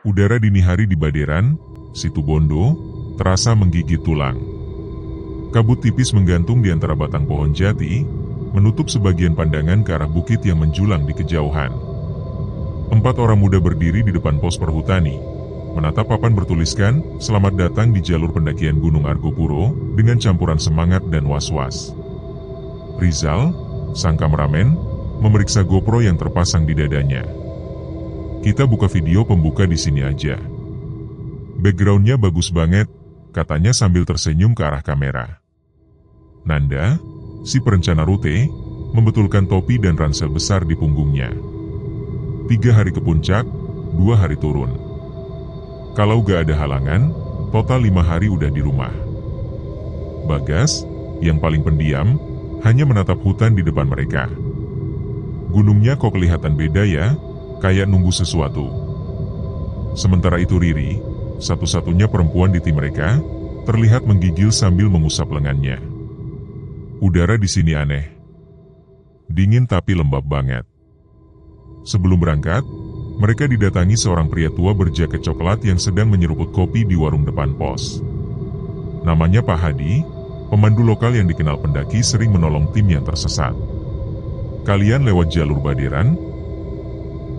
Udara dini hari di Baderan, Situbondo, terasa menggigit tulang. Kabut tipis menggantung di antara batang pohon jati, menutup sebagian pandangan ke arah bukit yang menjulang di kejauhan. 4 orang muda berdiri di depan pos perhutani, menatap papan bertuliskan, "Selamat datang di jalur pendakian Gunung Argopuro," dengan campuran semangat dan was-was. Rizal, sang kameramen, memeriksa GoPro yang terpasang di dadanya. "Kita buka video pembuka di sini aja. Backgroundnya bagus banget," katanya sambil tersenyum ke arah kamera. Nanda, si perencana rute, membetulkan topi dan ransel besar di punggungnya. 3 hari ke puncak, 2 hari turun. Kalau gak ada halangan, total 5 hari udah di rumah. Bagas, yang paling pendiam, hanya menatap hutan di depan mereka. "Gunungnya kok kelihatan beda ya, kayak nunggu sesuatu." Sementara itu Riri, satu-satunya perempuan di tim mereka, terlihat menggigil sambil mengusap lengannya. "Udara di sini aneh. Dingin tapi lembab banget." Sebelum berangkat, mereka didatangi seorang pria tua berjaket coklat yang sedang menyeruput kopi di warung depan pos. Namanya Pak Hadi, pemandu lokal yang dikenal pendaki sering menolong tim yang tersesat. "Kalian lewat jalur Baderan?"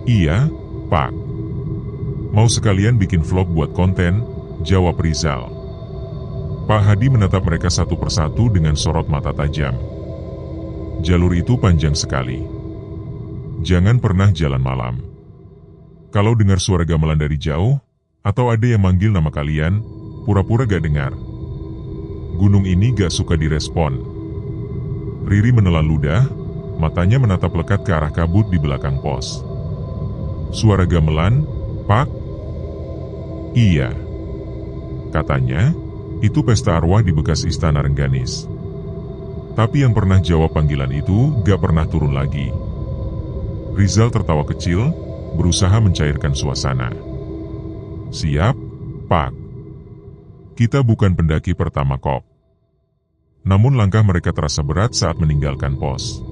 "Iya, Pak. Mau sekalian bikin vlog buat konten," jawab Rizal. Pak Hadi menatap mereka satu persatu dengan sorot mata tajam. "Jalur itu panjang sekali. Jangan pernah jalan malam. Kalau dengar suara gamelan dari jauh, atau ada yang manggil nama kalian, pura-pura gak dengar. Gunung ini gak suka direspon." Riri menelan ludah, matanya menatap lekat ke arah kabut di belakang pos. "Suara gamelan, Pak?" "Iya. Katanya, itu pesta arwah di bekas istana Rengganis. Tapi yang pernah jawab panggilan itu gak pernah turun lagi." Rizal tertawa kecil, berusaha mencairkan suasana. "Siap, Pak. Kita bukan pendaki pertama kok." Namun langkah mereka terasa berat saat meninggalkan pos.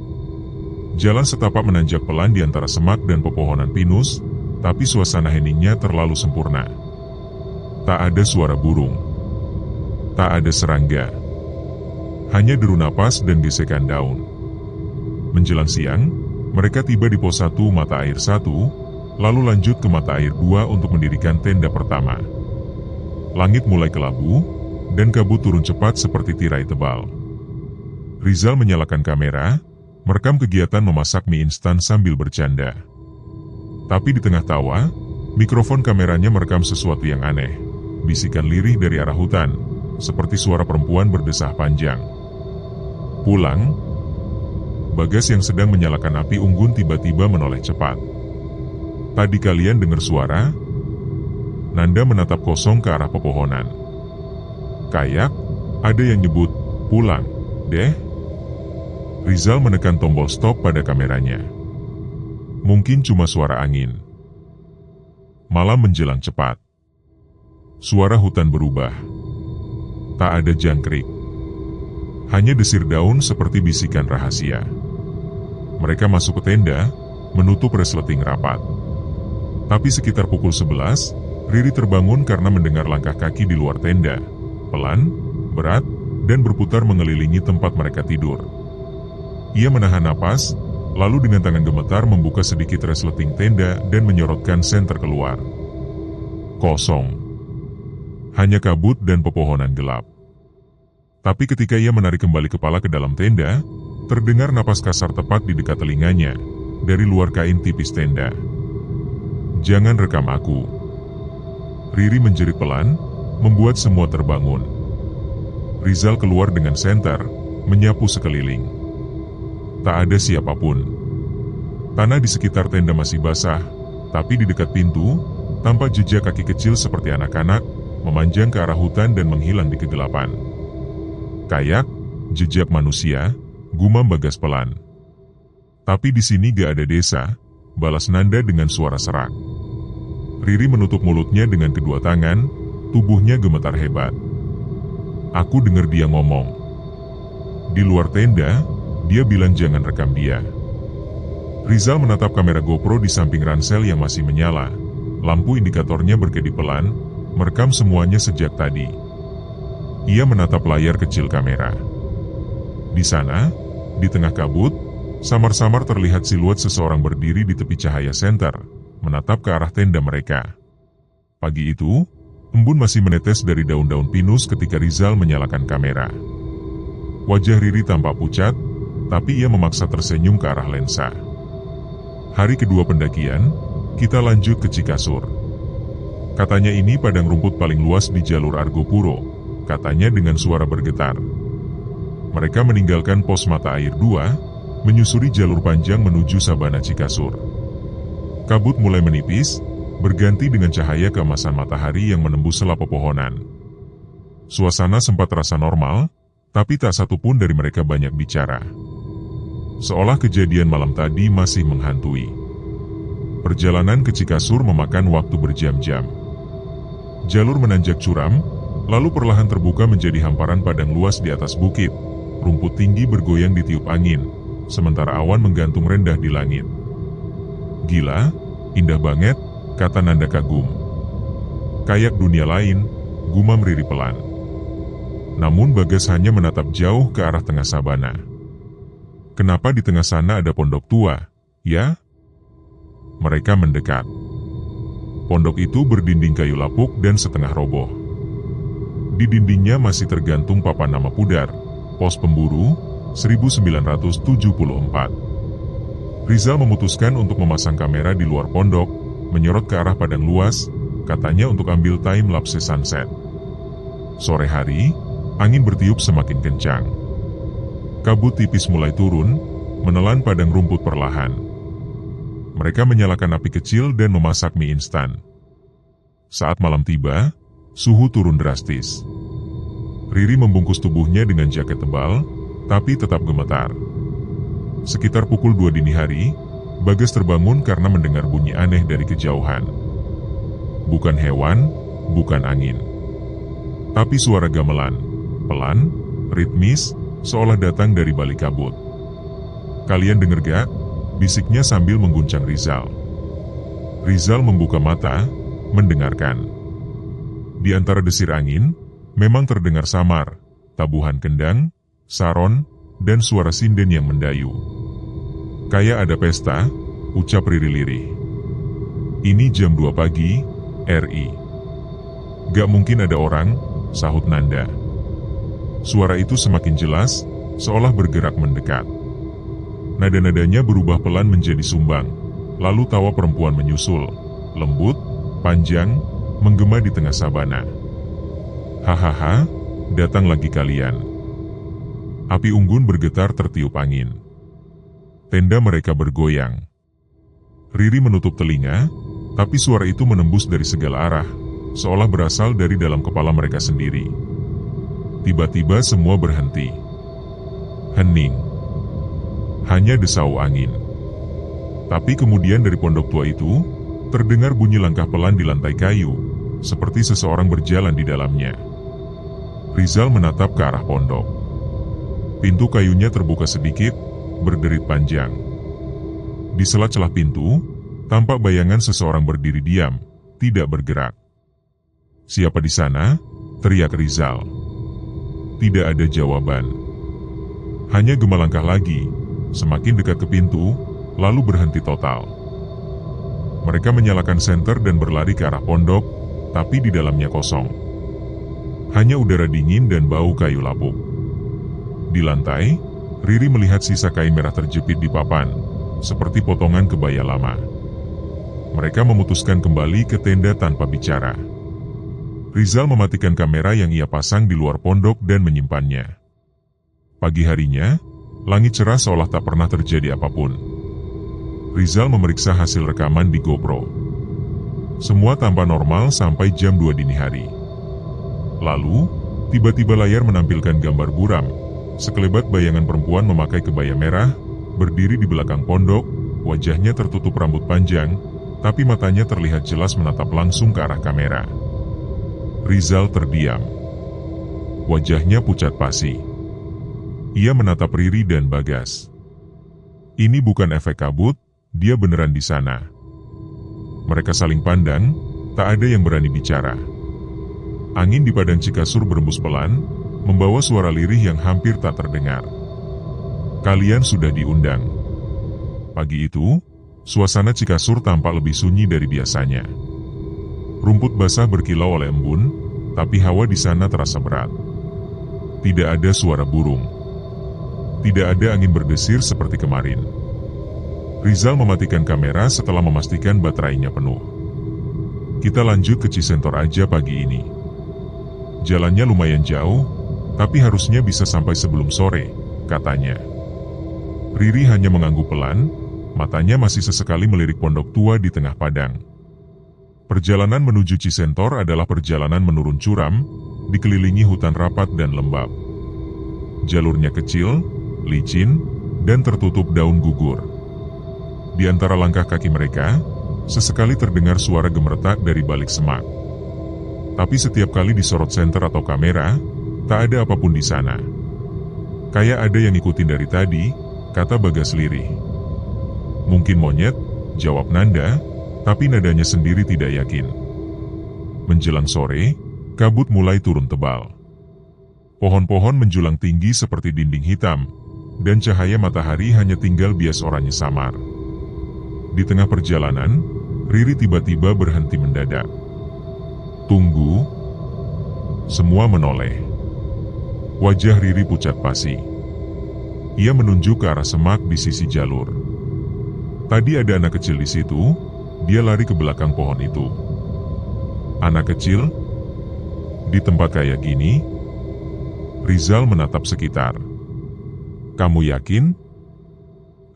Jalan setapak menanjak pelan di antara semak dan pepohonan pinus, tapi suasana heningnya terlalu sempurna. Tak ada suara burung. Tak ada serangga. Hanya deru napas dan gesekan daun. Menjelang siang, mereka tiba di pos 1 mata air 1, lalu lanjut ke mata air 2 untuk mendirikan tenda pertama. Langit mulai kelabu, dan kabut turun cepat seperti tirai tebal. Rizal menyalakan kamera, merekam kegiatan memasak mie instan sambil bercanda. Tapi di tengah tawa, mikrofon kameranya merekam sesuatu yang aneh. Bisikan lirih dari arah hutan, seperti suara perempuan berdesah panjang. "Pulang?" Bagas yang sedang menyalakan api unggun tiba-tiba menoleh cepat. "Tadi kalian dengar suara?" Nanda menatap kosong ke arah pepohonan. "Kayak ada yang nyebut, pulang, deh." Rizal menekan tombol stop pada kameranya. "Mungkin cuma suara angin." Malam menjelang cepat. Suara hutan berubah. Tak ada jangkrik. Hanya desir daun seperti bisikan rahasia. Mereka masuk ke tenda, menutup resleting rapat. Tapi sekitar pukul 11, Riri terbangun karena mendengar langkah kaki di luar tenda. Pelan, berat, dan berputar mengelilingi tempat mereka tidur. Ia menahan napas, lalu dengan tangan gemetar membuka sedikit resleting tenda dan menyorotkan senter keluar. Kosong. Hanya kabut dan pepohonan gelap. Tapi ketika ia menarik kembali kepala ke dalam tenda, terdengar napas kasar tepat di dekat telinganya, dari luar kain tipis tenda. "Jangan rekam aku." Riri menjerit pelan, membuat semua terbangun. Rizal keluar dengan senter, menyapu sekeliling. Tak ada siapapun. Tanah di sekitar tenda masih basah, tapi di dekat pintu, tampak jejak kaki kecil seperti anak-anak, memanjang ke arah hutan dan menghilang di kegelapan. "Kayak jejak manusia," gumam Bagas pelan. "Tapi di sini gak ada desa," balas Nanda dengan suara serak. Riri menutup mulutnya dengan kedua tangan, tubuhnya gemetar hebat. "Aku dengar dia ngomong. Di luar tenda, dia bilang jangan rekam dia." Rizal menatap kamera GoPro di samping ransel yang masih menyala, lampu indikatornya berkedip pelan, merekam semuanya sejak tadi. Ia menatap layar kecil kamera. Di sana, di tengah kabut, samar-samar terlihat siluet seseorang berdiri di tepi cahaya senter, menatap ke arah tenda mereka. Pagi itu, embun masih menetes dari daun-daun pinus ketika Rizal menyalakan kamera. Wajah Riri tampak pucat, tapi ia memaksa tersenyum ke arah lensa. Hari kedua pendakian, kita lanjut ke Cikasur. Katanya ini padang rumput paling luas di jalur Argopuro, katanya dengan suara bergetar. Mereka meninggalkan pos mata air 2, menyusuri jalur panjang menuju sabana Cikasur. Kabut mulai menipis, berganti dengan cahaya keemasan matahari yang menembus sela pepohonan. Suasana sempat terasa normal, tapi tak satu pun dari mereka banyak bicara. Seolah kejadian malam tadi masih menghantui. Perjalanan ke Cikasur memakan waktu berjam-jam. Jalur menanjak curam, lalu perlahan terbuka menjadi hamparan padang luas di atas bukit. Rumput tinggi bergoyang ditiup angin, sementara awan menggantung rendah di langit. Gila, indah banget, kata Nanda kagum. Kayak dunia lain, gumam Riri pelan. Namun Bagas hanya menatap jauh ke arah tengah sabana. Kenapa di tengah sana ada pondok tua, ya? Mereka mendekat. Pondok itu berdinding kayu lapuk dan setengah roboh. Di dindingnya masih tergantung papan nama pudar, Pos Pemburu, 1974. Rizal memutuskan untuk memasang kamera di luar pondok, menyorot ke arah padang luas, katanya untuk ambil time-lapse sunset. Sore hari, angin bertiup semakin kencang. Kabut tipis mulai turun, menelan padang rumput perlahan. Mereka menyalakan api kecil dan memasak mie instan. Saat malam tiba, suhu turun drastis. Riri membungkus tubuhnya dengan jaket tebal, tapi tetap gemetar. Sekitar pukul 2 dini hari, Bagas terbangun karena mendengar bunyi aneh dari kejauhan. Bukan hewan, bukan angin. Tapi suara gamelan, pelan, ritmis, seolah datang dari balik kabut. Kalian dengar gak? Bisiknya sambil mengguncang Rizal. Rizal membuka mata, mendengarkan. Di antara desir angin, memang terdengar samar, tabuhan kendang, saron, dan suara sinden yang mendayu. Kayak ada pesta, ucap Riri lirih. Ini jam 2 pagi, RI. Gak mungkin ada orang, sahut Nanda. Suara itu semakin jelas, seolah bergerak mendekat. Nada-nadanya berubah pelan menjadi sumbang, lalu tawa perempuan menyusul, lembut, panjang, menggema di tengah sabana. Hahaha, datang lagi kalian. Api unggun bergetar tertiup angin. Tenda mereka bergoyang. Riri menutup telinga, tapi suara itu menembus dari segala arah, seolah berasal dari dalam kepala mereka sendiri. Tiba-tiba semua berhenti. Hening. Hanya desau angin. Tapi kemudian dari pondok tua itu, terdengar bunyi langkah pelan di lantai kayu, seperti seseorang berjalan di dalamnya. Rizal menatap ke arah pondok. Pintu kayunya terbuka sedikit, berderit panjang. Di sela-sela pintu, tampak bayangan seseorang berdiri diam, tidak bergerak. Siapa di sana? Teriak Rizal. Tidak ada jawaban. Hanya gema langkah lagi, semakin dekat ke pintu, lalu berhenti total. Mereka menyalakan senter dan berlari ke arah pondok, tapi di dalamnya kosong. Hanya udara dingin dan bau kayu lapuk. Di lantai, Riri melihat sisa kain merah terjepit di papan, seperti potongan kebaya lama. Mereka memutuskan kembali ke tenda tanpa bicara. Rizal mematikan kamera yang ia pasang di luar pondok dan menyimpannya. Pagi harinya, langit cerah seolah tak pernah terjadi apapun. Rizal memeriksa hasil rekaman di GoPro. Semua tampak normal sampai jam 2 dini hari. Lalu, tiba-tiba layar menampilkan gambar buram, sekelebat bayangan perempuan memakai kebaya merah, berdiri di belakang pondok, wajahnya tertutup rambut panjang, tapi matanya terlihat jelas menatap langsung ke arah kamera. Rizal terdiam. Wajahnya pucat pasi. Ia menatap Riri dan Bagas. Ini bukan efek kabut, dia beneran di sana. Mereka saling pandang, tak ada yang berani bicara. Angin di padang Cikasur berembus pelan, membawa suara lirih yang hampir tak terdengar. Kalian sudah diundang. Pagi itu, suasana Cikasur tampak lebih sunyi dari biasanya. Rumput basah berkilau oleh embun, tapi hawa di sana terasa berat. Tidak ada suara burung. Tidak ada angin berdesir seperti kemarin. Rizal mematikan kamera setelah memastikan baterainya penuh. Kita lanjut ke Cisentor aja pagi ini. Jalannya lumayan jauh, tapi harusnya bisa sampai sebelum sore, katanya. Riri hanya mengangguk pelan, matanya masih sesekali melirik pondok tua di tengah padang. Perjalanan menuju Cisentor adalah perjalanan menurun curam, dikelilingi hutan rapat dan lembab. Jalurnya kecil, licin, dan tertutup daun gugur. Di antara langkah kaki mereka, sesekali terdengar suara gemeretak dari balik semak. Tapi setiap kali disorot senter atau kamera, tak ada apapun di sana. Kayak ada yang ngikutin dari tadi, kata Bagas lirih. Mungkin monyet, jawab Nanda, tapi nadanya sendiri tidak yakin. Menjelang sore, kabut mulai turun tebal. Pohon-pohon menjulang tinggi seperti dinding hitam, dan cahaya matahari hanya tinggal bias oranye samar. Di tengah perjalanan, Riri tiba-tiba berhenti mendadak. Tunggu. Semua menoleh. Wajah Riri pucat pasi. Ia menunjuk ke arah semak di sisi jalur. Tadi ada anak kecil di situ, dia lari ke belakang pohon itu. Anak kecil? Di tempat kayak gini? Rizal menatap sekitar. Kamu yakin?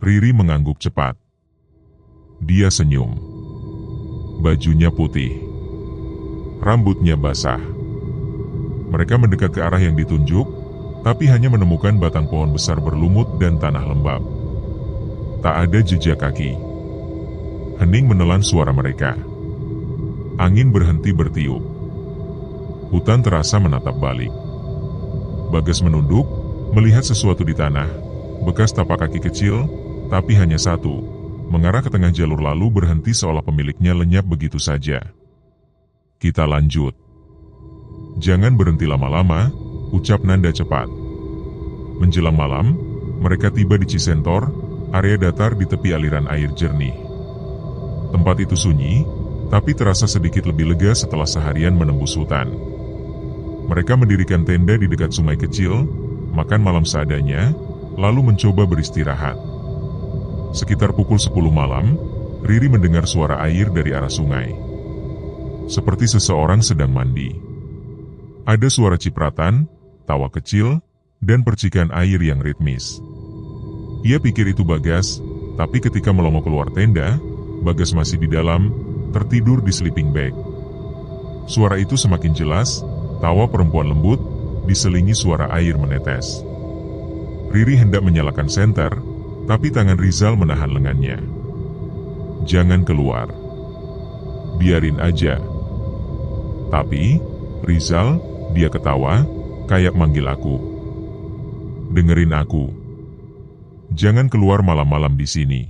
Riri mengangguk cepat. Dia senyum. Bajunya putih. Rambutnya basah. Mereka mendekat ke arah yang ditunjuk, tapi hanya menemukan batang pohon besar berlumut dan tanah lembab. Tak ada jejak kaki. Hening menelan suara mereka. Angin berhenti bertiup. Hutan terasa menatap balik. Bagas menunduk, melihat sesuatu di tanah, bekas tapak kaki kecil, tapi hanya satu, mengarah ke tengah jalur lalu berhenti seolah pemiliknya lenyap begitu saja. Kita lanjut. Jangan berhenti lama-lama, ucap Nanda cepat. Menjelang malam, mereka tiba di Cisentor, area datar di tepi aliran air jernih. Tempat itu sunyi, tapi terasa sedikit lebih lega setelah seharian menembus hutan. Mereka mendirikan tenda di dekat sungai kecil, makan malam seadanya, lalu mencoba beristirahat. Sekitar pukul 10 malam, Riri mendengar suara air dari arah sungai. Seperti seseorang sedang mandi. Ada suara cipratan, tawa kecil, dan percikan air yang ritmis. Ia pikir itu Bagas, tapi ketika melongo keluar tenda, Bagas masih di dalam, tertidur di sleeping bag. Suara itu semakin jelas, tawa perempuan lembut, diselingi suara air menetes. Riri hendak menyalakan senter, tapi tangan Rizal menahan lengannya. Jangan keluar. Biarin aja. Tapi, Rizal, dia ketawa, kayak manggil aku. Dengerin aku. Jangan keluar malam-malam di sini.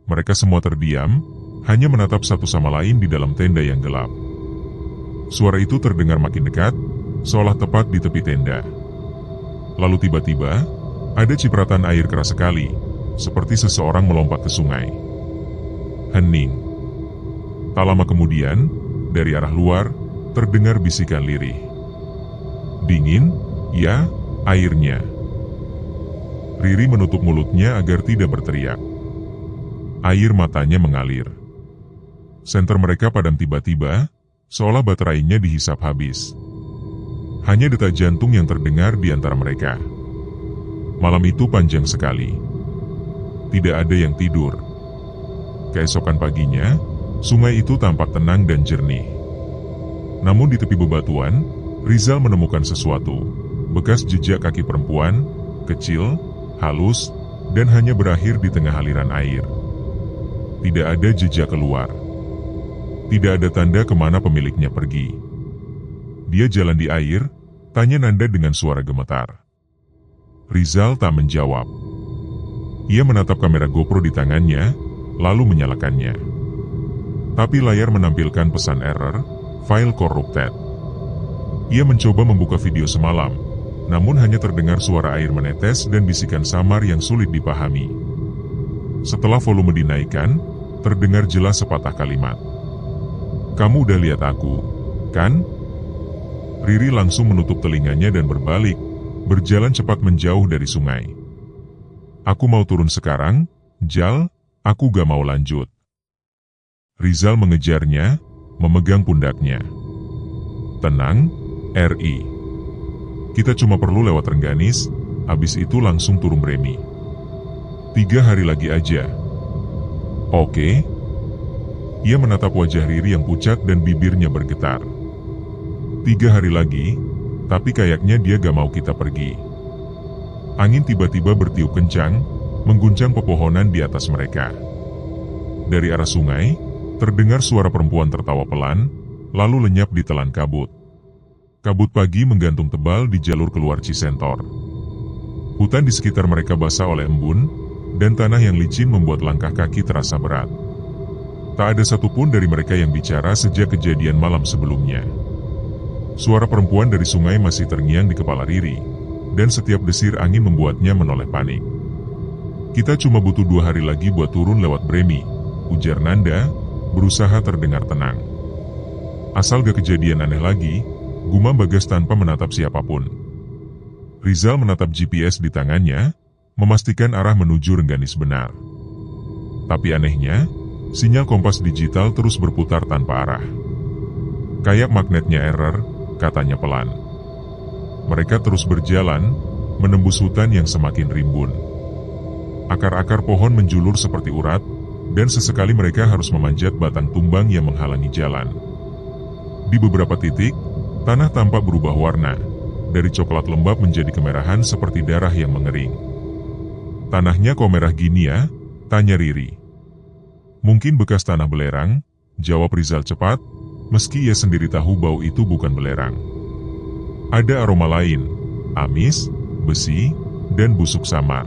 Mereka semua terdiam, hanya menatap satu sama lain di dalam tenda yang gelap. Suara itu terdengar makin dekat, seolah tepat di tepi tenda. Lalu tiba-tiba, ada cipratan air keras sekali, seperti seseorang melompat ke sungai. Hening. Tak lama kemudian, dari arah luar, terdengar bisikan lirih. Dingin, ya, airnya. Riri menutup mulutnya agar tidak berteriak. Air matanya mengalir. Senter mereka padam tiba-tiba, seolah baterainya dihisap habis. Hanya detak jantung yang terdengar di antara mereka. Malam itu panjang sekali. Tidak ada yang tidur. Keesokan paginya, sungai itu tampak tenang dan jernih. Namun di tepi bebatuan, Rizal menemukan sesuatu. Bekas jejak kaki perempuan, kecil, halus, dan hanya berakhir di tengah aliran air. Tidak ada jejak keluar. Tidak ada tanda kemana pemiliknya pergi. Dia jalan di air, tanya Nanda dengan suara gemetar. Rizal tak menjawab. Ia menatap kamera GoPro di tangannya, lalu menyalakannya. Tapi layar menampilkan pesan error, file corrupted. Ia mencoba membuka video semalam, namun hanya terdengar suara air menetes dan bisikan samar yang sulit dipahami. Setelah volume dinaikkan, terdengar jelas sepatah kalimat. "Kamu udah lihat aku, kan?" Riri langsung menutup telinganya dan berbalik, berjalan cepat menjauh dari sungai. "Aku mau turun sekarang, Jal, aku gak mau lanjut." Rizal mengejarnya, memegang pundaknya. "Tenang, Ri. Kita cuma perlu lewat Rengganis, habis itu langsung turun Bremi. 3 hari lagi aja." "Oke." Ia menatap wajah Riri yang pucat dan bibirnya bergetar. 3 hari lagi, tapi kayaknya dia gak mau kita pergi." Angin tiba-tiba bertiup kencang, mengguncang pepohonan di atas mereka. Dari arah sungai, terdengar suara perempuan tertawa pelan, lalu lenyap di telan kabut. Kabut pagi menggantung tebal di jalur keluar Cisentor. Hutan di sekitar mereka basah oleh embun, dan tanah yang licin membuat langkah kaki terasa berat. Tak ada satupun dari mereka yang bicara sejak kejadian malam sebelumnya. Suara perempuan dari sungai masih terngiang di kepala Riri, dan setiap desir angin membuatnya menoleh panik. "Kita cuma butuh 2 hari lagi buat turun lewat Bremi," ujar Nanda, berusaha terdengar tenang. "Asal gak kejadian aneh lagi," gumam Bagas tanpa menatap siapapun. Rizal menatap GPS di tangannya, memastikan arah menuju Rengganis benar. Tapi anehnya, sinyal kompas digital terus berputar tanpa arah. "Kayak magnetnya error," katanya pelan. Mereka terus berjalan, menembus hutan yang semakin rimbun. Akar-akar pohon menjulur seperti urat, dan sesekali mereka harus memanjat batang tumbang yang menghalangi jalan. Di beberapa titik, tanah tampak berubah warna, dari coklat lembab menjadi kemerahan seperti darah yang mengering. "Tanahnya kok merah gini ya?" tanya Riri. "Mungkin bekas tanah belerang," jawab Rizal cepat, meski ia sendiri tahu bau itu bukan belerang. Ada aroma lain, amis, besi, dan busuk samar.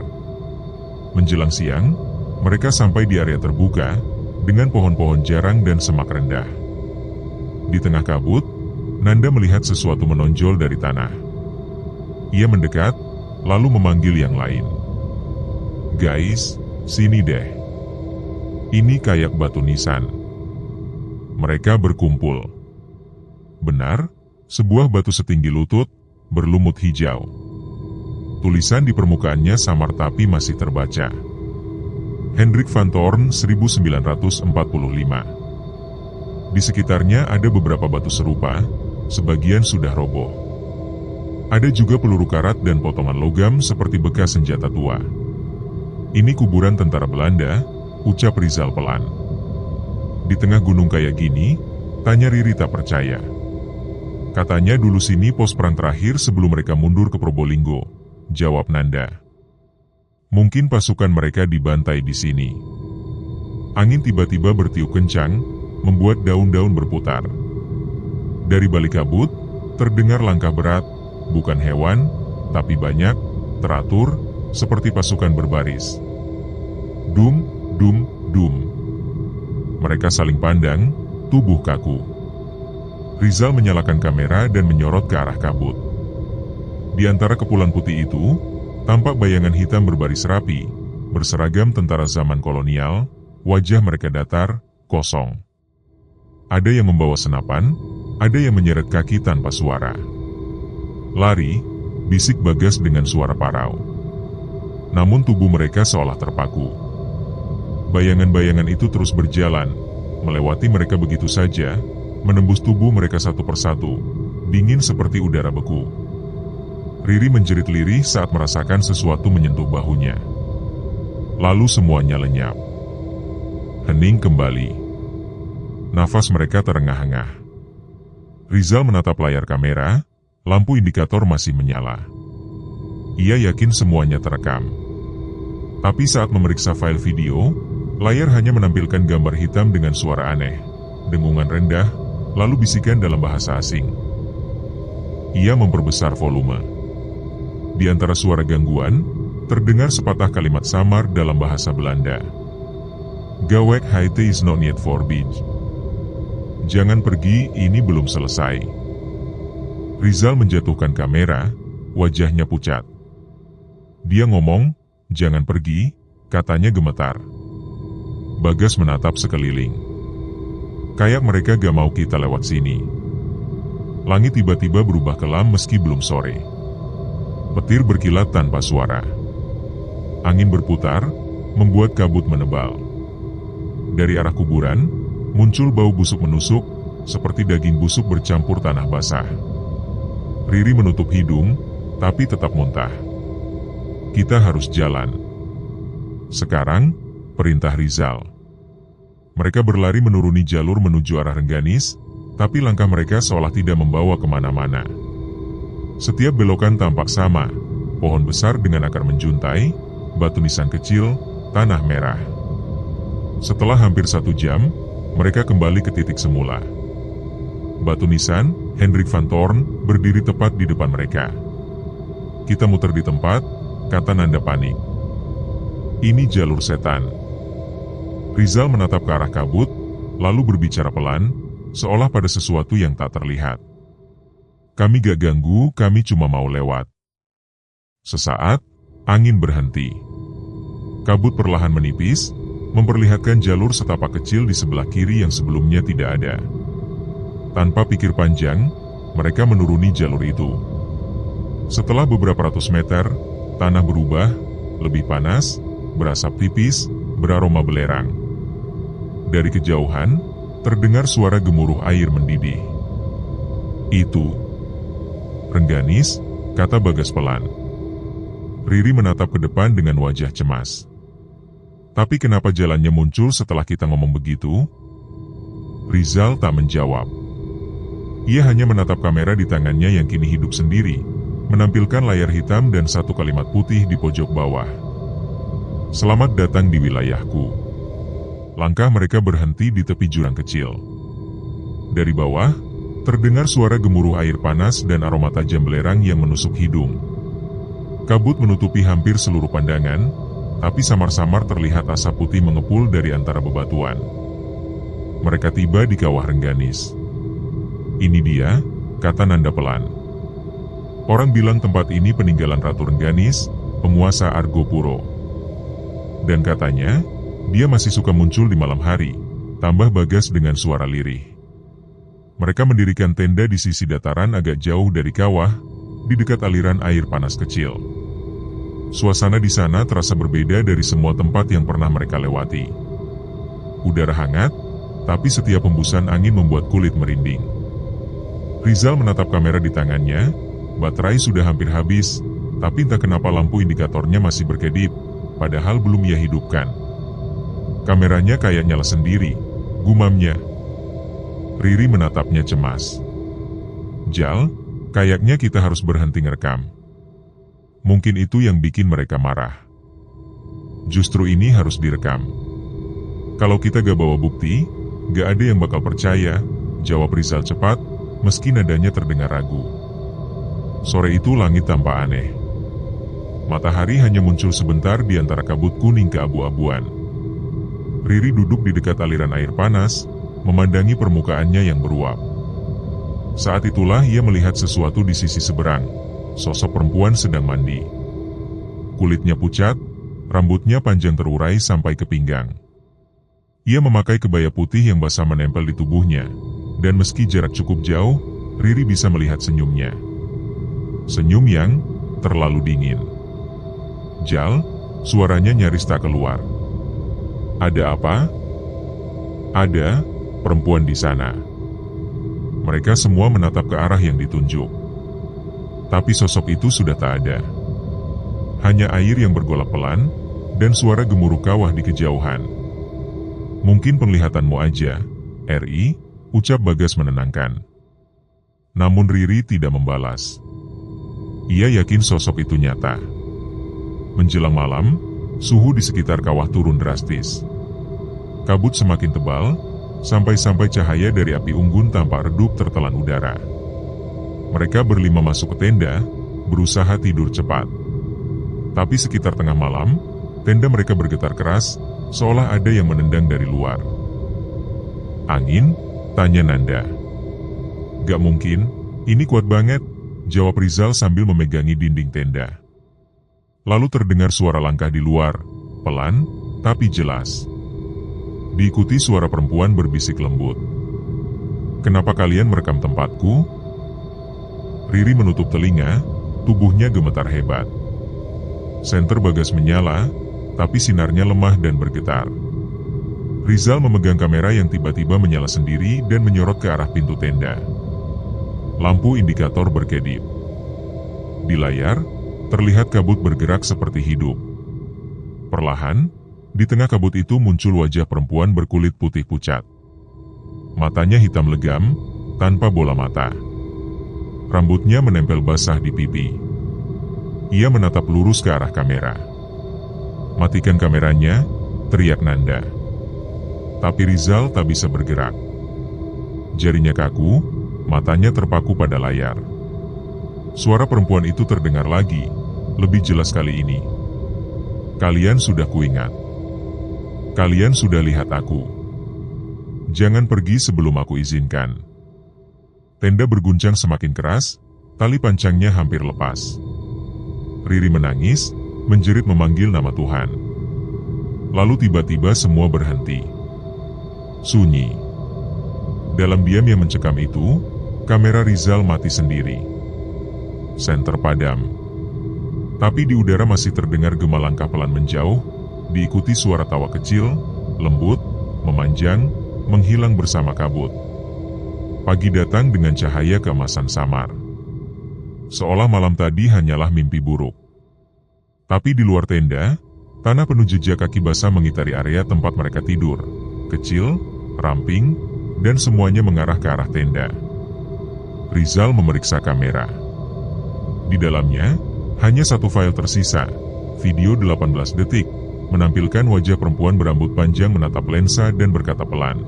Menjelang siang, mereka sampai di area terbuka, dengan pohon-pohon jarang dan semak rendah. Di tengah kabut, Nanda melihat sesuatu menonjol dari tanah. Ia mendekat, lalu memanggil yang lain. "Guys, sini deh. Ini kayak batu nisan." Mereka berkumpul. Benar, sebuah batu setinggi lutut, berlumut hijau. Tulisan di permukaannya samar tapi masih terbaca. Hendrik van Toorn 1945. Di sekitarnya ada beberapa batu serupa, sebagian sudah roboh. Ada juga peluru karat dan potongan logam seperti bekas senjata tua. "Ini kuburan tentara Belanda," ucap Rizal pelan. "Di tengah gunung kayak gini?" tanya Riri tak percaya. "Katanya dulu sini pos perang terakhir sebelum mereka mundur ke Probolinggo," jawab Nanda. "Mungkin pasukan mereka dibantai di sini." Angin tiba-tiba bertiup kencang, membuat daun-daun berputar. Dari balik kabut, terdengar langkah berat, bukan hewan, tapi banyak, teratur, seperti pasukan berbaris. Dum, dum, dum. Mereka saling pandang, tubuh kaku. Rizal menyalakan kamera dan menyorot ke arah kabut. Di antara kepulan putih itu, tampak bayangan hitam berbaris rapi, berseragam tentara zaman kolonial, wajah mereka datar, kosong. Ada yang membawa senapan, ada yang menyeret kaki tanpa suara. "Lari," bisik Bagas dengan suara parau. Namun tubuh mereka seolah terpaku. Bayangan-bayangan itu terus berjalan, melewati mereka begitu saja, menembus tubuh mereka satu persatu, dingin seperti udara beku. Riri menjerit lirih saat merasakan sesuatu menyentuh bahunya. Lalu semuanya lenyap. Hening kembali. Nafas mereka terengah-engah. Rizal menatap layar kamera, lampu indikator masih menyala. Ia yakin semuanya terekam. Tapi saat memeriksa file video, layar hanya menampilkan gambar hitam dengan suara aneh, dengungan rendah, lalu bisikan dalam bahasa asing. Ia memperbesar volume. Di antara suara gangguan, terdengar sepatah kalimat samar dalam bahasa Belanda. "Gawek haite is not yet forbid." Jangan pergi, ini belum selesai. Rizal menjatuhkan kamera, wajahnya pucat. Dia ngomong, jangan pergi, katanya gemetar. Bagas menatap sekeliling. Kayak mereka gak mau kita lewat sini. Langit tiba-tiba berubah kelam meski belum sore. Petir berkilat tanpa suara. Angin berputar, membuat kabut menebal. Dari arah kuburan, muncul bau busuk menusuk, seperti daging busuk bercampur tanah basah. Riri menutup hidung, tapi tetap muntah. Kita harus jalan. Sekarang, perintah Rizal. Mereka berlari menuruni jalur menuju arah Rengganis, tapi langkah mereka seolah tidak membawa kemana-mana. Setiap belokan tampak sama, pohon besar dengan akar menjuntai, batu nisan kecil, tanah merah. Setelah hampir 1 jam, mereka kembali ke titik semula. Batu nisan, Hendrik van Thorn, berdiri tepat di depan mereka. Kita muter di tempat, kata Nanda panik. Ini jalur setan. Rizal menatap ke arah kabut, lalu berbicara pelan, seolah pada sesuatu yang tak terlihat. Kami gak ganggu, kami cuma mau lewat. Sesaat, angin berhenti. Kabut perlahan menipis, memperlihatkan jalur setapak kecil di sebelah kiri yang sebelumnya tidak ada. Tanpa pikir panjang, mereka menuruni jalur itu. Setelah beberapa ratus meter, tanah berubah, lebih panas, berasap tipis, beraroma belerang. Dari kejauhan, terdengar suara gemuruh air mendidih. Itu Rengganis, kata Bagas pelan. Riri menatap ke depan dengan wajah cemas. Tapi kenapa jalannya muncul setelah kita ngomong begitu? Rizal tak menjawab. Ia hanya menatap kamera di tangannya yang kini hidup sendiri, menampilkan layar hitam dan satu kalimat putih di pojok bawah. Selamat datang di wilayahku. Langkah mereka berhenti di tepi jurang kecil. Dari bawah, terdengar suara gemuruh air panas dan aroma tajam belerang yang menusuk hidung. Kabut menutupi hampir seluruh pandangan, tapi samar-samar terlihat asap putih mengepul dari antara bebatuan. Mereka tiba di kawah Rengganis. Ini dia, kata Nanda pelan. Orang bilang tempat ini peninggalan Ratu Rengganis, penguasa Argopuro. Dan katanya, dia masih suka muncul di malam hari, tambah Bagas dengan suara lirih. Mereka mendirikan tenda di sisi dataran agak jauh dari kawah, di dekat aliran air panas kecil. Suasana di sana terasa berbeda dari semua tempat yang pernah mereka lewati. Udara hangat, tapi setiap hembusan angin membuat kulit merinding. Rizal menatap kamera di tangannya, baterai sudah hampir habis, tapi entah kenapa lampu indikatornya masih berkedip, padahal belum ia hidupkan. Kameranya kayak nyala sendiri, gumamnya. Riri menatapnya cemas. Jal, kayaknya kita harus berhenti ngerekam. Mungkin itu yang bikin mereka marah. Justru ini harus direkam. Kalau kita gak bawa bukti, gak ada yang bakal percaya, jawab Rizal cepat, meski nadanya terdengar ragu. Sore itu langit tampak aneh. Matahari hanya muncul sebentar di antara kabut kuning keabu-abuan. Riri duduk di dekat aliran air panas, memandangi permukaannya yang beruap. Saat itulah ia melihat sesuatu di sisi seberang, sosok perempuan sedang mandi. Kulitnya pucat, rambutnya panjang terurai sampai ke pinggang. Ia memakai kebaya putih yang basah menempel di tubuhnya, dan meski jarak cukup jauh, Riri bisa melihat senyumnya. Senyum yang terlalu dingin. Jal, suaranya nyaris tak keluar. Ada apa? Ada perempuan di sana. Mereka semua menatap ke arah yang ditunjuk. Tapi sosok itu sudah tak ada. Hanya air yang bergolak pelan, dan suara gemuruh kawah di kejauhan. Mungkin penglihatanmu aja, Ri, ucap Bagas menenangkan. Namun Riri tidak membalas. Ia yakin sosok itu nyata. Menjelang malam, suhu di sekitar kawah turun drastis. Kabut semakin tebal, sampai-sampai cahaya dari api unggun tampak redup tertelan udara. Mereka berlima masuk ke tenda, berusaha tidur cepat. Tapi sekitar tengah malam, tenda mereka bergetar keras, seolah ada yang menendang dari luar. Angin, Tanya Nanda. Gak mungkin, ini kuat banget, jawab Rizal sambil memegangi dinding tenda. Lalu terdengar suara langkah di luar, pelan, tapi jelas. Diikuti suara perempuan berbisik lembut. Kenapa kalian merekam tempatku? Riri menutup telinga, tubuhnya gemetar hebat. Senter Bagas menyala, tapi sinarnya lemah dan bergetar. Rizal memegang kamera yang tiba-tiba menyala sendiri dan menyorot ke arah pintu tenda. Lampu indikator berkedip. Di layar, terlihat kabut bergerak seperti hidup. Perlahan, di tengah kabut itu muncul wajah perempuan berkulit putih pucat. Matanya hitam legam, tanpa bola mata. Rambutnya menempel basah di pipi. Ia menatap lurus ke arah kamera. Matikan kameranya, teriak Nanda. Tapi Rizal tak bisa bergerak. Jarinya kaku, matanya terpaku pada layar. Suara perempuan itu terdengar lagi, lebih jelas kali ini. Kalian sudah kuingat. Kalian sudah lihat aku. Jangan pergi sebelum aku izinkan. Tenda berguncang semakin keras, tali pancangnya hampir lepas. Riri menangis, menjerit memanggil nama Tuhan. Lalu tiba-tiba semua berhenti. Sunyi. Dalam diam yang mencekam itu, kamera Rizal mati sendiri. Senter padam. Tapi di udara masih terdengar gema langkah pelan menjauh, diikuti suara tawa kecil, lembut, memanjang, menghilang bersama kabut. Pagi datang dengan cahaya keemasan samar. Seolah malam tadi hanyalah mimpi buruk. Tapi di luar tenda, tanah penuh jejak kaki basah mengitari area tempat mereka tidur. Kecil, ramping, dan semuanya mengarah ke arah tenda. Rizal memeriksa kamera. Di dalamnya, hanya satu file tersisa, video 18 detik, menampilkan wajah perempuan berambut panjang menatap lensa dan berkata pelan.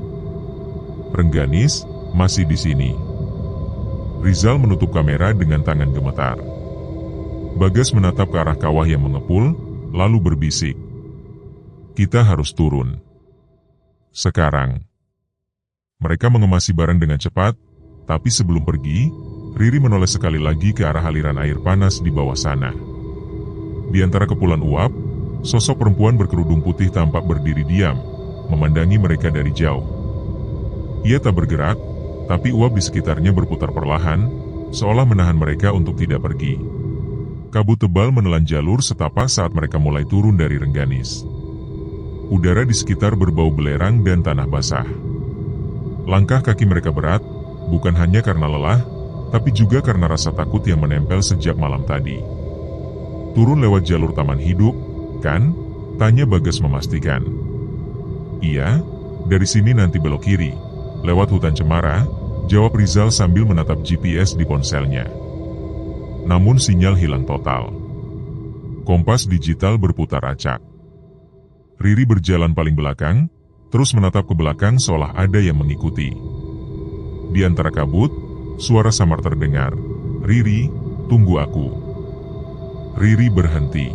Rengganis, masih di sini. Rizal menutup kamera dengan tangan gemetar. Bagas menatap ke arah kawah yang mengepul, lalu berbisik. Kita harus turun. Sekarang. Mereka mengemasi barang dengan cepat, tapi sebelum pergi, Riri menoleh sekali lagi ke arah aliran air panas di bawah sana. Di antara kepulan uap, sosok perempuan berkerudung putih tampak berdiri diam, memandangi mereka dari jauh. Ia tak bergerak, tapi uap di sekitarnya berputar perlahan, seolah menahan mereka untuk tidak pergi. Kabut tebal menelan jalur setapak saat mereka mulai turun dari Rengganis. Udara di sekitar berbau belerang dan tanah basah. Langkah kaki mereka berat, bukan hanya karena lelah, tapi juga karena rasa takut yang menempel sejak malam tadi. Turun lewat jalur taman hidup, kan? Tanya Bagas memastikan. Iya, dari sini nanti belok kiri, lewat hutan cemara, jawab Rizal sambil menatap GPS di ponselnya. Namun sinyal hilang total. Kompas digital berputar acak. Riri berjalan paling belakang, terus menatap ke belakang seolah ada yang mengikuti. Di antara kabut, suara samar terdengar. Riri, tunggu aku. Riri berhenti.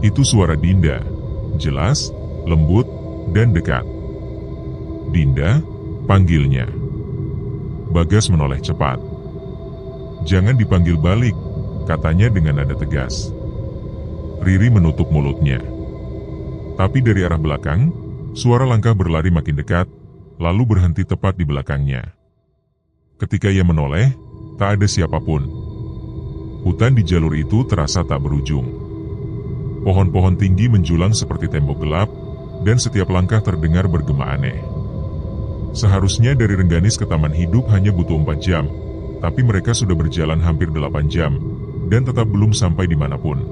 Itu suara Dinda, jelas, lembut, dan dekat. Dinda, panggilnya. Bagas menoleh cepat. Jangan dipanggil balik, katanya dengan nada tegas. Riri menutup mulutnya. Tapi dari arah belakang, suara langkah berlari makin dekat, lalu berhenti tepat di belakangnya. Ketika ia menoleh, tak ada siapapun. Hutan di jalur itu terasa tak berujung. Pohon-pohon tinggi menjulang seperti tembok gelap, dan setiap langkah terdengar bergema aneh. Seharusnya dari Rengganis ke Taman Hidup hanya butuh 4 jam, tapi mereka sudah berjalan hampir 8 jam, dan tetap belum sampai dimanapun.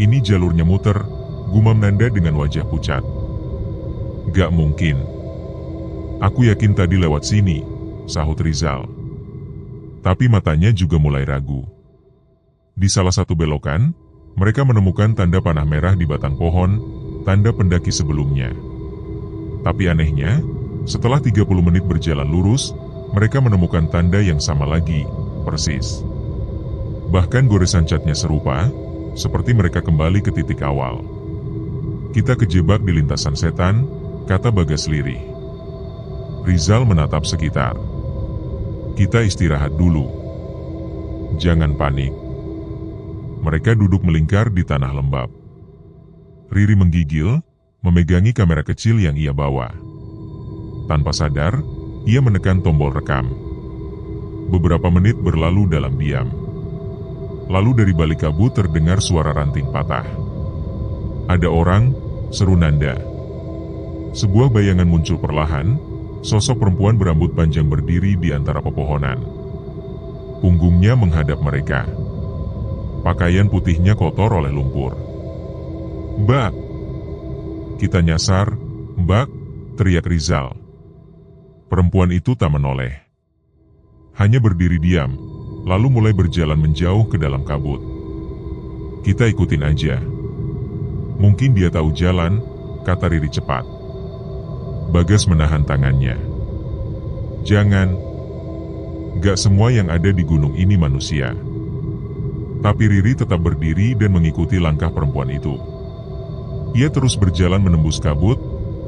Ini jalurnya muter, gumam Nanda dengan wajah pucat. Gak mungkin. Aku yakin tadi lewat sini, sahut Rizal. Tapi matanya juga mulai ragu. Di salah satu belokan, mereka menemukan tanda panah merah di batang pohon, tanda pendaki sebelumnya. Tapi anehnya, setelah 30 menit berjalan lurus, mereka menemukan tanda yang sama lagi, persis. Bahkan goresan catnya serupa, seperti mereka kembali ke titik awal. Kita kejebak di lintasan setan, kata Bagas lirih. Rizal menatap sekitar. Kita istirahat dulu. Jangan panik. Mereka duduk melingkar di tanah lembab. Riri menggigil, memegangi kamera kecil yang ia bawa. Tanpa sadar, ia menekan tombol rekam. Beberapa menit berlalu dalam diam. Lalu dari balik kabut terdengar suara ranting patah. Ada orang, seru Nanda. Sebuah bayangan muncul perlahan, sosok perempuan berambut panjang berdiri di antara pepohonan. Punggungnya menghadap mereka. Pakaian putihnya kotor oleh lumpur. "Mbak!" Kita nyasar, "Mbak!" teriak Rizal. Perempuan itu tak menoleh. Hanya berdiri diam, lalu mulai berjalan menjauh ke dalam kabut. Kita ikutin aja. Mungkin dia tahu jalan, kata Riri cepat. Bagas menahan tangannya. Jangan. Gak semua yang ada di gunung ini manusia. Tapi Riri tetap berdiri dan mengikuti langkah perempuan itu. Ia terus berjalan menembus kabut,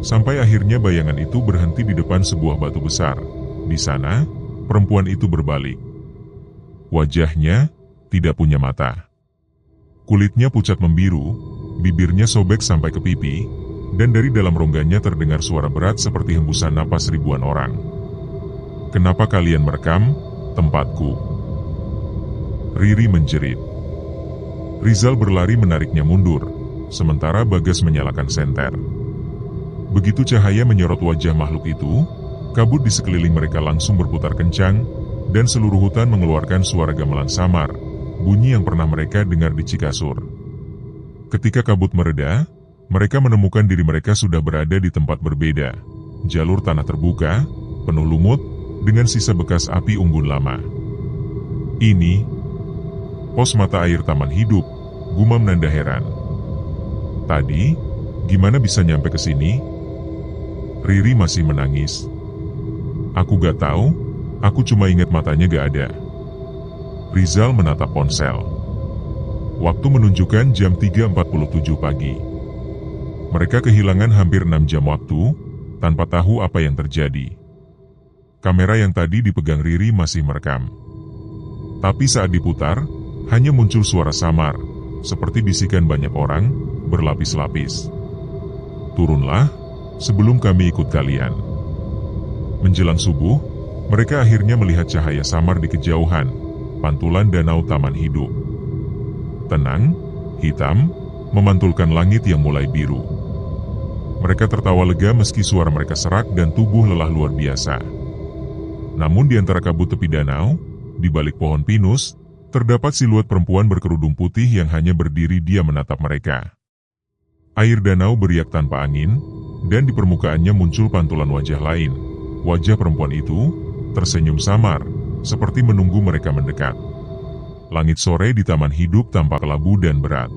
sampai akhirnya bayangan itu berhenti di depan sebuah batu besar. Di sana, perempuan itu berbalik. Wajahnya tidak punya mata. Kulitnya pucat membiru, bibirnya sobek sampai ke pipi, dan dari dalam rongganya terdengar suara berat seperti hembusan napas ribuan orang. "Kenapa kalian merekam tempatku?" Riri menjerit. Rizal berlari menariknya mundur, sementara Bagas menyalakan senter. Begitu cahaya menyorot wajah makhluk itu, kabut di sekeliling mereka langsung berputar kencang, dan seluruh hutan mengeluarkan suara gamelan samar, bunyi yang pernah mereka dengar di Cikasur. Ketika kabut mereda, mereka menemukan diri mereka sudah berada di tempat berbeda. Jalur tanah terbuka, penuh lumut, dengan sisa bekas api unggun lama. "Ini pos mata air Taman Hidup," gumam Nanda heran. "Tadi, gimana bisa nyampe ke sini?" Riri masih menangis. "Aku gak tahu, aku cuma ingat matanya gak ada." Rizal menatap ponsel. Waktu menunjukkan jam 3.47 pagi. Mereka kehilangan hampir 6 jam waktu, tanpa tahu apa yang terjadi. Kamera yang tadi dipegang Riri masih merekam. Tapi saat diputar, hanya muncul suara samar, seperti bisikan banyak orang, berlapis-lapis. "Turunlah, sebelum kami ikut kalian." Menjelang subuh, mereka akhirnya melihat cahaya samar di kejauhan, pantulan danau Taman Hidup. Tenang, hitam, memantulkan langit yang mulai biru. Mereka tertawa lega meski suara mereka serak dan tubuh lelah luar biasa. Namun di antara kabut tepi danau, di balik pohon pinus, terdapat siluet perempuan berkerudung putih yang hanya berdiri diam menatap mereka. Air danau beriak tanpa angin, dan di permukaannya muncul pantulan wajah lain. Wajah perempuan itu tersenyum samar, seperti menunggu mereka mendekat. Langit sore di Taman Hidup tampak kelabu dan berat.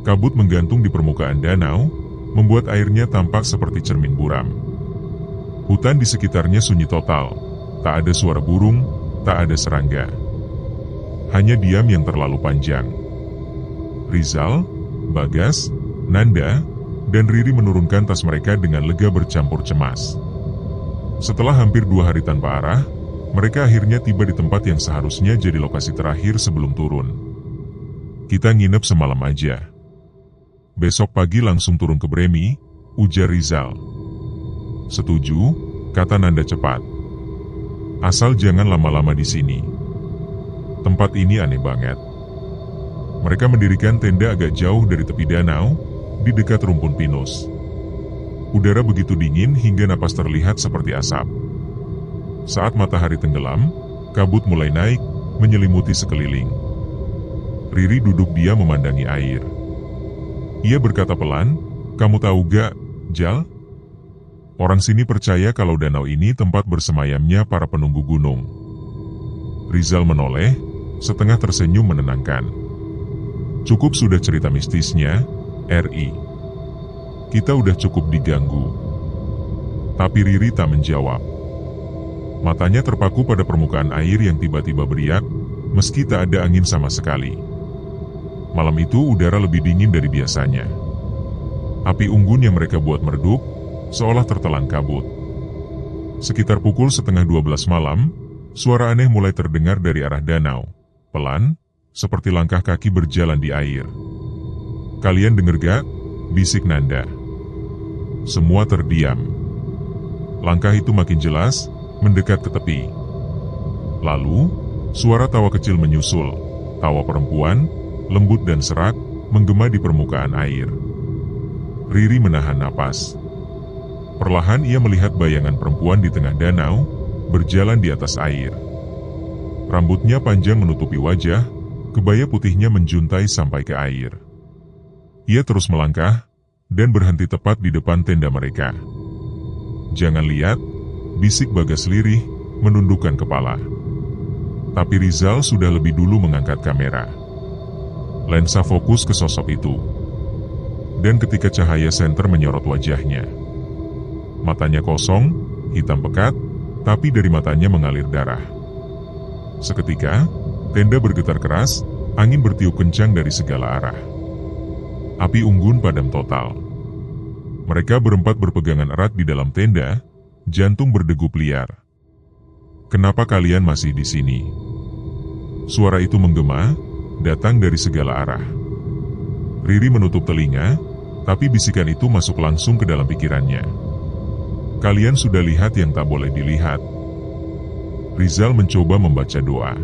Kabut menggantung di permukaan danau, membuat airnya tampak seperti cermin buram. Hutan di sekitarnya sunyi total, tak ada suara burung, tak ada serangga. Hanya diam yang terlalu panjang. Rizal, Bagas, Nanda, dan Riri menurunkan tas mereka dengan lega bercampur cemas. Setelah hampir 2 hari tanpa arah, mereka akhirnya tiba di tempat yang seharusnya jadi lokasi terakhir sebelum turun. "Kita nginep semalam aja. Besok pagi langsung turun ke Bremi," ujar Rizal. "Setuju," kata Nanda cepat. "Asal jangan lama-lama di sini. Tempat ini aneh banget." Mereka mendirikan tenda agak jauh dari tepi danau, di dekat rumpun pinus. Udara begitu dingin hingga napas terlihat seperti asap. Saat matahari tenggelam, kabut mulai naik, menyelimuti sekeliling. Riri duduk diam memandangi air. Ia berkata pelan, "Kamu tahu gak, Jal? Orang sini percaya kalau danau ini tempat bersemayamnya para penunggu gunung." Rizal menoleh, setengah tersenyum menenangkan. "Cukup sudah cerita mistisnya, Ri. Kita udah cukup diganggu." Tapi Riri tak menjawab. Matanya terpaku pada permukaan air yang tiba-tiba beriak, meski tak ada angin sama sekali. Malam itu udara lebih dingin dari biasanya. Api unggun yang mereka buat meredup, seolah tertelan kabut. Sekitar pukul setengah 12 malam, suara aneh mulai terdengar dari arah danau. Pelan, seperti langkah kaki berjalan di air. "Kalian dengar gak?" bisik Nanda. Semua terdiam. Langkah itu makin jelas, mendekat ke tepi. Lalu, suara tawa kecil menyusul. Tawa perempuan, lembut dan serak, menggema di permukaan air. Riri menahan napas. Perlahan ia melihat bayangan perempuan di tengah danau, berjalan di atas air. Rambutnya panjang menutupi wajah, kebaya putihnya menjuntai sampai ke air. Ia terus melangkah, dan berhenti tepat di depan tenda mereka. "Jangan lihat," bisik Bagas lirih, menundukkan kepala. Tapi Rizal sudah lebih dulu mengangkat kamera. Lensa fokus ke sosok itu. Dan ketika cahaya senter menyorot wajahnya, matanya kosong, hitam pekat, tapi dari matanya mengalir darah. Seketika, tenda bergetar keras, angin bertiup kencang dari segala arah. Api unggun padam total. Mereka berempat berpegangan erat di dalam tenda, jantung berdegup liar. "Kenapa kalian masih di sini?" Suara itu menggema, datang dari segala arah. Riri menutup telinga, tapi bisikan itu masuk langsung ke dalam pikirannya. "Kalian sudah lihat yang tak boleh dilihat." Rizal mencoba membaca doa.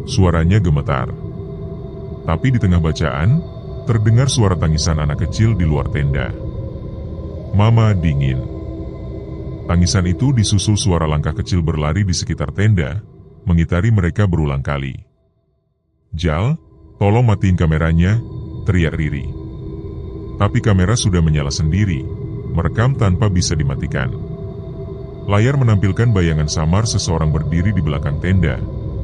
Suaranya gemetar. Tapi di tengah bacaan, terdengar suara tangisan anak kecil di luar tenda. "Mama dingin." Tangisan itu disusul suara langkah kecil berlari di sekitar tenda, mengitari mereka berulang kali. "Jal, tolong matiin kameranya," teriak Riri. Tapi kamera sudah menyala sendiri, merekam tanpa bisa dimatikan. Layar menampilkan bayangan samar seseorang berdiri di belakang tenda,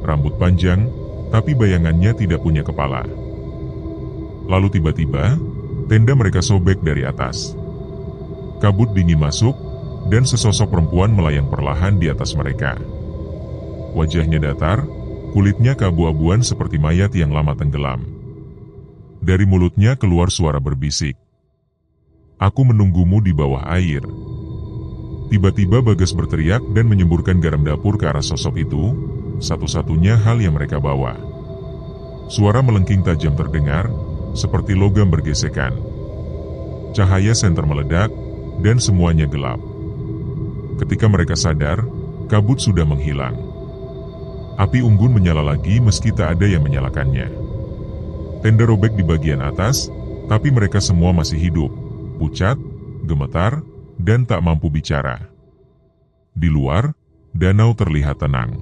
rambut panjang, tapi bayangannya tidak punya kepala. Lalu tiba-tiba, tenda mereka sobek dari atas. Kabut dingin masuk, dan sesosok perempuan melayang perlahan di atas mereka. Wajahnya datar, kulitnya keabu-abuan seperti mayat yang lama tenggelam. Dari mulutnya keluar suara berbisik. "Aku menunggumu di bawah air." Tiba-tiba Bagas berteriak dan menyemburkan garam dapur ke arah sosok itu, satu-satunya hal yang mereka bawa. Suara melengking tajam terdengar, seperti logam bergesekan. Cahaya senter meledak, dan semuanya gelap. Ketika mereka sadar, kabut sudah menghilang. Api unggun menyala lagi meski tak ada yang menyalakannya. Tenda robek di bagian atas, tapi mereka semua masih hidup, pucat, gemetar, dan tak mampu bicara. Di luar, danau terlihat tenang.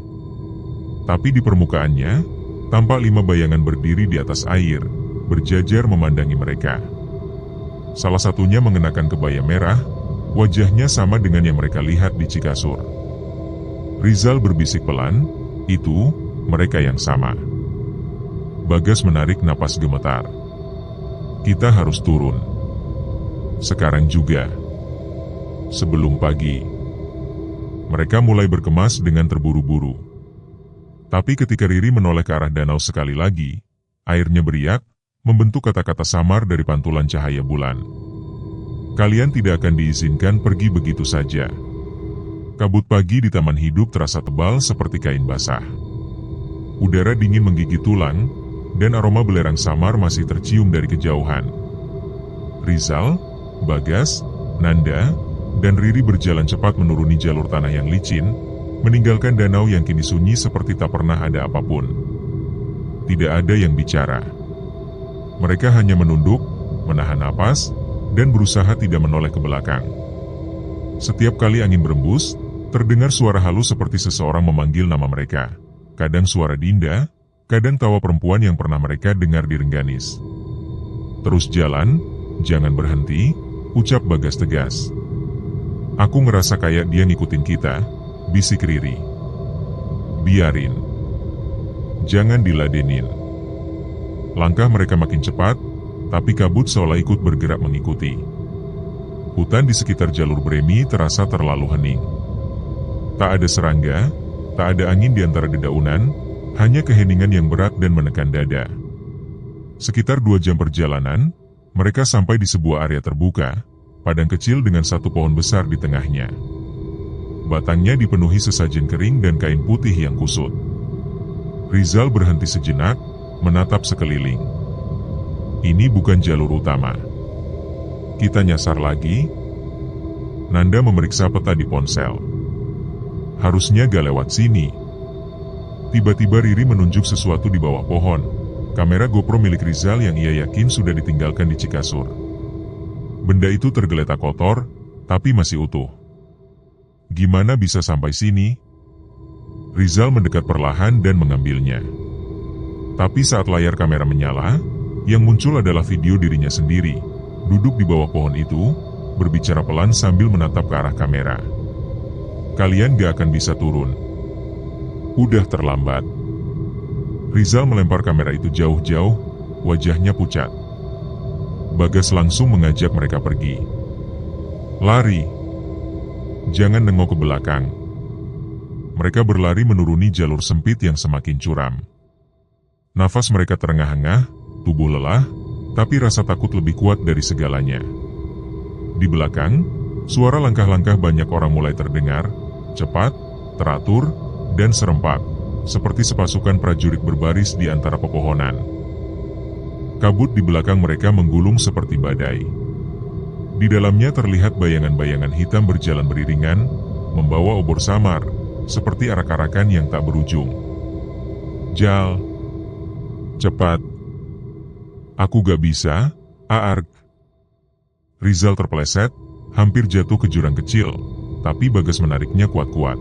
Tapi di permukaannya, tampak 5 bayangan berdiri di atas air, berjajar memandangi mereka. Salah satunya mengenakan kebaya merah, wajahnya sama dengan yang mereka lihat di Cikasur. Rizal berbisik pelan, "Itu, mereka yang sama." Bagas menarik napas gemetar. "Kita harus turun. Sekarang juga. Sebelum pagi." Mereka mulai berkemas dengan terburu-buru. Tapi ketika Riri menoleh ke arah danau sekali lagi, airnya beriak, membentuk kata-kata samar dari pantulan cahaya bulan. "Kalian tidak akan diizinkan pergi begitu saja." Kabut pagi di taman hidup terasa tebal seperti kain basah. Udara dingin menggigit tulang, dan aroma belerang samar masih tercium dari kejauhan. Rizal, Bagas, Nanda, dan Riri berjalan cepat menuruni jalur tanah yang licin, meninggalkan danau yang kini sunyi seperti tak pernah ada apapun. Tidak ada yang bicara. Mereka hanya menunduk, menahan napas, dan berusaha tidak menoleh ke belakang. Setiap kali angin berembus, terdengar suara halus seperti seseorang memanggil nama mereka. Kadang suara Dinda, kadang tawa perempuan yang pernah mereka dengar di Rengganis. "Terus jalan, jangan berhenti," ucap Bagas tegas. "Aku ngerasa kayak dia ngikutin kita," bisik Riri. "Biarin. Jangan diladenin." Langkah mereka makin cepat, tapi kabut seolah ikut bergerak mengikuti. Hutan di sekitar jalur Bremi terasa terlalu hening. Tak ada serangga, tak ada angin di antara dedaunan, hanya keheningan yang berat dan menekan dada. Sekitar 2 jam perjalanan, mereka sampai di sebuah area terbuka, padang kecil dengan satu pohon besar di tengahnya. Batangnya dipenuhi sesajen kering dan kain putih yang kusut. Rizal berhenti sejenak, menatap sekeliling. Ini bukan jalur utama. Kita nyasar lagi. Nanda memeriksa peta di ponsel. Harusnya gak lewat sini. Tiba-tiba Riri menunjuk sesuatu di bawah pohon. Kamera GoPro milik Rizal yang ia yakin sudah ditinggalkan di Cikasur. Benda itu tergeletak kotor, tapi masih utuh. Gimana bisa sampai sini? Rizal mendekat perlahan dan mengambilnya. Tapi saat layar kamera menyala, yang muncul adalah video dirinya sendiri, duduk di bawah pohon itu, berbicara pelan sambil menatap ke arah kamera. Kalian gak akan bisa turun. Udah terlambat. Rizal melempar kamera itu jauh-jauh, wajahnya pucat. Bagas langsung mengajak mereka pergi. Lari. Jangan nengok ke belakang. Mereka berlari menuruni jalur sempit yang semakin curam. Nafas mereka terengah-engah, tubuh lelah, tapi rasa takut lebih kuat dari segalanya. Di belakang, suara langkah-langkah banyak orang mulai terdengar, cepat, teratur, dan serempak, seperti sepasukan prajurit berbaris di antara pepohonan. Kabut di belakang mereka menggulung seperti badai. Di dalamnya terlihat bayangan-bayangan hitam berjalan beriringan, membawa obor samar, seperti arak-arakan yang tak berujung. Jal, cepat. Aku gak bisa, Aarg. Rizal terpeleset, hampir jatuh ke jurang kecil, tapi Bagas menariknya kuat-kuat.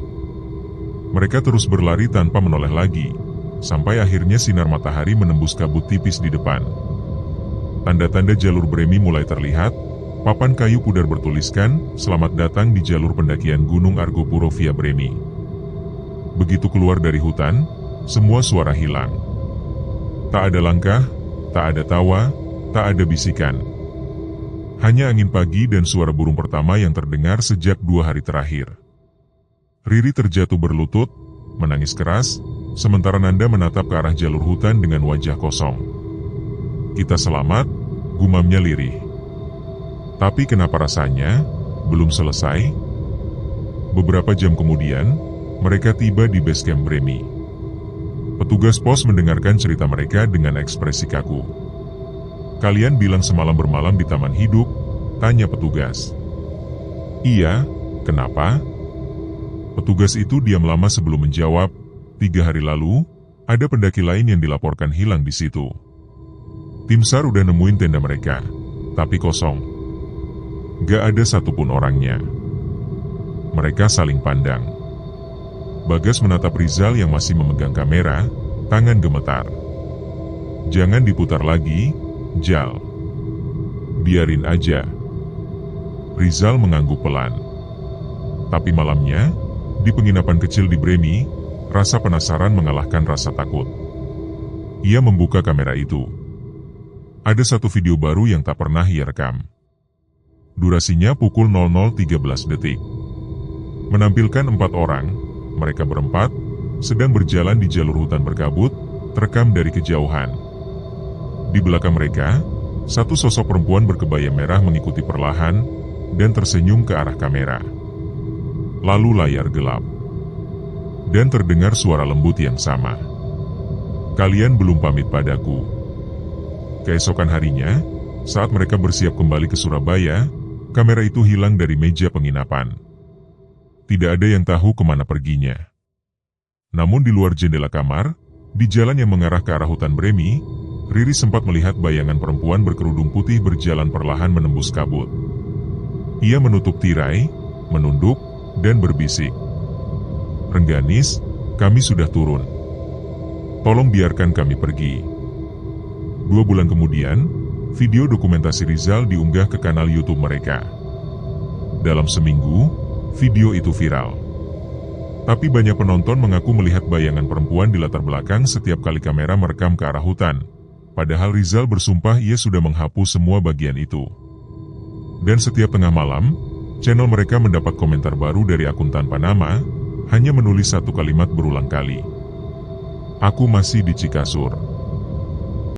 Mereka terus berlari tanpa menoleh lagi, sampai akhirnya sinar matahari menembus kabut tipis di depan. Tanda-tanda jalur Bremi mulai terlihat, papan kayu pudar bertuliskan, "Selamat datang di jalur pendakian Gunung Argopuro via Bremi." Begitu keluar dari hutan, semua suara hilang. Tak ada langkah, tak ada tawa, tak ada bisikan. Hanya angin pagi dan suara burung pertama yang terdengar sejak 2 hari terakhir. Riri terjatuh berlutut, menangis keras, sementara Nanda menatap ke arah jalur hutan dengan wajah kosong. Kita selamat, gumamnya lirih. Tapi kenapa rasanya belum selesai? Beberapa jam kemudian, mereka tiba di base camp Bremi. Petugas pos mendengarkan cerita mereka dengan ekspresi kaku. Kalian bilang semalam bermalam di Taman Hidup? Tanya petugas. Iya, kenapa? Petugas itu diam lama sebelum menjawab. 3 hari lalu, ada pendaki lain yang dilaporkan hilang di situ. Tim SAR udah nemuin tenda mereka, tapi kosong. Gak ada satupun orangnya. Mereka saling pandang. Bagas menatap Rizal yang masih memegang kamera, tangan gemetar. Jangan diputar lagi, Jal. Biarin aja. Rizal mengangguk pelan. Tapi malamnya, di penginapan kecil di Bremi, rasa penasaran mengalahkan rasa takut. Ia membuka kamera itu. Ada satu video baru yang tak pernah ia rekam. Durasinya pukul 00.13 detik. Menampilkan 4 orang, mereka berempat, sedang berjalan di jalur hutan berkabut, terekam dari kejauhan. Di belakang mereka, satu sosok perempuan berkebaya merah mengikuti perlahan, dan tersenyum ke arah kamera. Lalu layar gelap. Dan terdengar suara lembut yang sama. Kalian belum pamit padaku. Keesokan harinya, saat mereka bersiap kembali ke Surabaya, kamera itu hilang dari meja penginapan. Tidak ada yang tahu kemana perginya. Namun di luar jendela kamar, di jalan yang mengarah ke arah hutan Bremi, Riri sempat melihat bayangan perempuan berkerudung putih berjalan perlahan menembus kabut. Ia menutup tirai, menunduk, dan berbisik. Rengganis, kami sudah turun. Tolong biarkan kami pergi. 2 bulan kemudian, video dokumentasi Rizal diunggah ke kanal YouTube mereka. Dalam seminggu, video itu viral. Tapi banyak penonton mengaku melihat bayangan perempuan di latar belakang setiap kali kamera merekam ke arah hutan. Padahal Rizal bersumpah ia sudah menghapus semua bagian itu. Dan setiap tengah malam, channel mereka mendapat komentar baru dari akun tanpa nama, hanya menulis satu kalimat berulang kali. Aku masih di Cikasur.